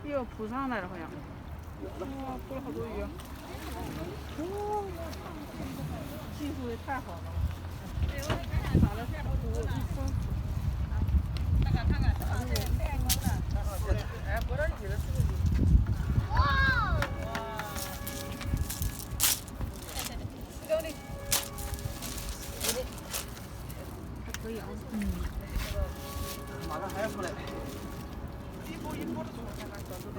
又扑上来了好像。哇，捕了好多鱼。哦，技术也太好了。对，我得看看打了这么多1分。看看，太高了。哎，捕点鱼了，是不是？哇！高的。还可以啊。马上还要出来。一波的出来，看看小猪的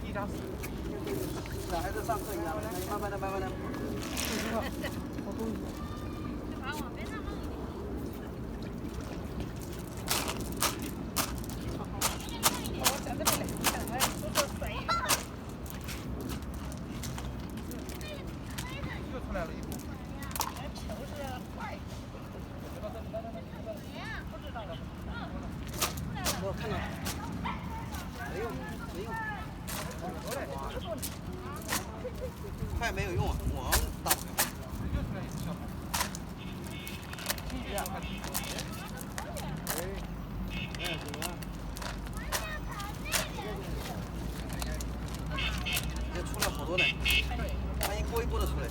1张10。小孩子上课一样，慢慢的。好多鱼。往边上放一点。我站这边来，看我要多水。又出来了一波。就是快。我看到。没用。快没有用，网打不开。又出来一只小孩。这出来好多呢，它一波一波的出来。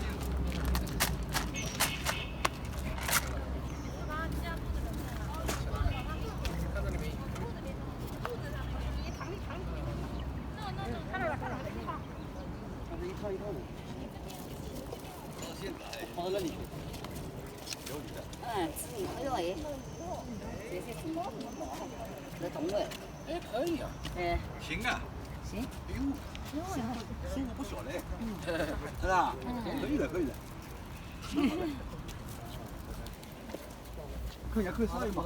一套的，跑到那里去。有鱼的。自己回来。这些挺好，这动物。哎，可以啊。行啊。行。哎呦，收获不小嘞。是吧？可以的。可以上一把。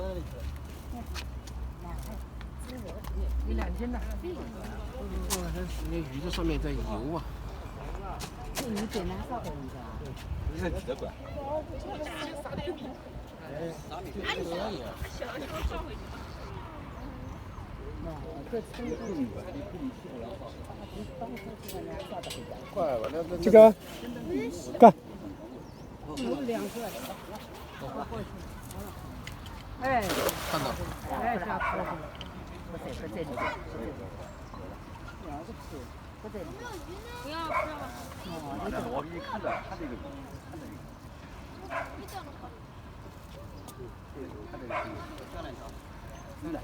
有2斤的。那鱼在上面在游啊。这鱼最难烧的，你知道吧？你看几的管？快吧，那这个干。哎，看到。哎，下坡了。不在里。不在里。不要。我给你看着，看这个。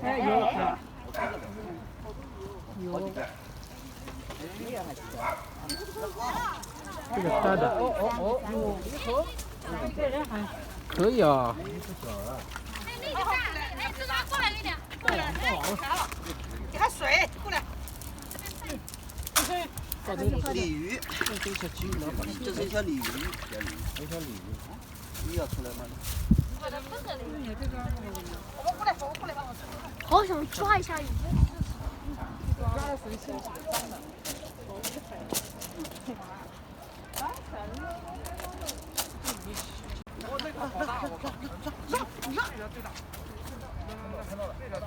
哎，有。这个大的。这人还可以啊。那个大，哎，这把过来一点，过来，给他水过来。鲤鱼，这是一条鲤鱼，鱼要出来吗？我过来。好想抓一下鱼。抓了水先脏的。我这个好大，我靠！最大。看到了，这条大。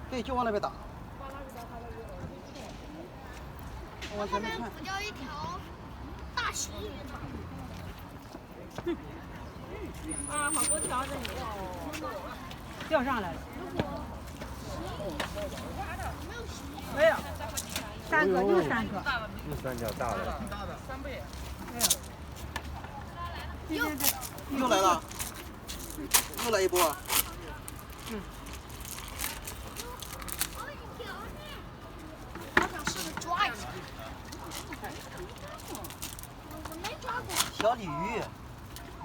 对，就往那边打。往前面看。捕钓一条大型鱼。啊，好多条的鱼。钓上来了。没有。3个，又3个。又3条大的。大的3倍。又来了，又来一波。我想试试抓一下。我没抓过。小鲤鱼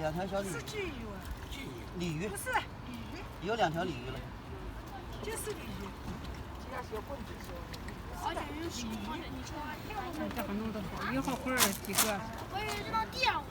，2条小鲤鱼。是巨鱼。鲤鱼。不是鲤鱼。有2条鲤鱼了。就是鲤鱼。其他小棍子而且有手，你抓。这还弄得好，1号棍儿几个？我以为扔到地上。